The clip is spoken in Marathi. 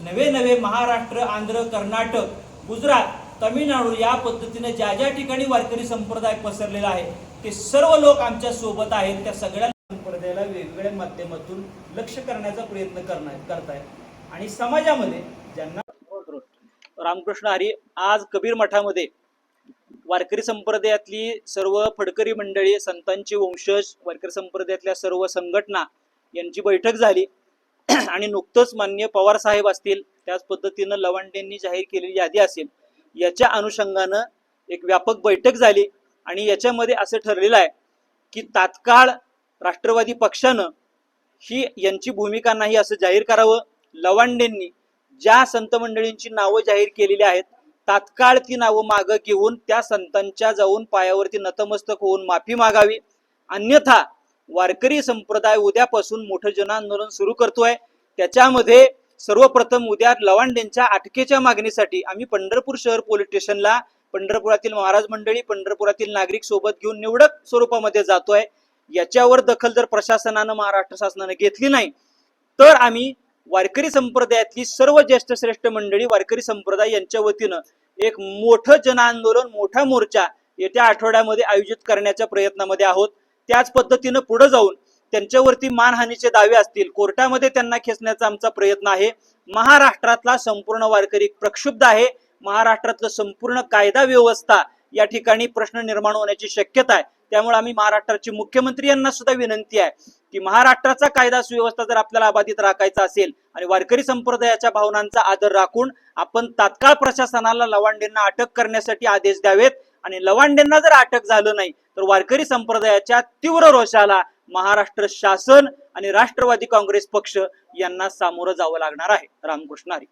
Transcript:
नवे नवे महाराष्ट्र, आंध्र, कर्नाटक, गुजरात, तमिळनाडू या पद्धतीने ज्या ज्या ठिकाणी वारकरी संप्रदाय पसरलेला आहे ते सर्व लोक आमच्या सोबत आहेत। त्या सगळ्या संप्रदायाला वेगवेगळ्या माध्यमातून लक्ष करण्याचा प्रयत्न करतायत आणि समाजामध्ये ज्यांना रामकृष्ण हरी आज कबीर मठामध्ये वारकरी संप्रदायातली सर्व फडकरी मंडळी, संतांची वंशज, वारकरी संप्रदायातल्या सर्व संघटना यांची बैठक झाली आणि नुकतंच माननीय पवार साहेब असतील, त्याच पद्धतीनं लवांडेंनी जाहीर केलेली यादी असेल, याच्या अनुषंगानं एक व्यापक बैठक झाली आणि याच्यामध्ये असं ठरलेलं आहे की तात्काळ राष्ट्रवादी पक्षानं ही यांची भूमिका नाही असं जाहीर करावं। लवांडेंनी ज्या संत मंडळींची नावं जाहीर केलेली आहेत तात्काळ ती नावं मागं घेऊन त्या संतांच्या जाऊन पायावरती नतमस्तक होऊन माफी मागावी, अन्यथा वारकरी संप्रदाय उद्यापासून मोठं जनआंदोलन सुरू करतोय। त्याच्यामध्ये सर्वप्रथम उद्या लवांडेंच्या अटकेच्या मागणीसाठी आम्ही पंढरपूर शहर पोलीस स्टेशनला पंढरपुरातील महाराज मंडळी, पंढरपुरातील नागरिक सोबत घेऊन निवडक स्वरूपामध्ये जातोय। याच्यावर दखल जर प्रशासनानं, महाराष्ट्र शासनानं घेतली नाही तर आम्ही वारकरी संप्रदायातली सर्व ज्येष्ठ श्रेष्ठ मंडळी, वारकरी संप्रदाय यांच्या वतीनं एक मोठं जनआंदोलन, मोठा मोर्चा येत्या आठवड्यामध्ये आयोजित करण्याच्या प्रयत्नामध्ये आहोत। त्याच पद्धतीनं पुढे जाऊन त्यांच्यावरती मानहानीचे दावे असतील, कोर्टामध्ये त्यांना खेचण्याचा आमचा प्रयत्न आहे। महाराष्ट्रातला संपूर्ण वारकरी प्रक्षुब्ध आहे, महाराष्ट्रातलं संपूर्ण कायदा व्यवस्था या ठिकाणी प्रश्न निर्माण होण्याची शक्यता आहे। त्यामुळे आम्ही महाराष्ट्राचे मुख्यमंत्री यांना सुद्धा विनंती आहे की महाराष्ट्राचा कायदा सुव्यवस्था जर आपल्याला अबाधित राखायचा असेल आणि वारकरी संप्रदायाच्या भावनांचा आदर राखून आपण तात्काळ प्रशासनाला लवांडेंना अटक करण्यासाठी आदेश द्यावेत आणि लवांडेंना जर अटक झालं नाही तर वारकरी संप्रदायाच्या तीव्र रोषाला महाराष्ट्र शासन आणि राष्ट्रवादी काँग्रेस पक्ष यांना सामोरं जावं लागणार आहे। रामकृष्ण हरी।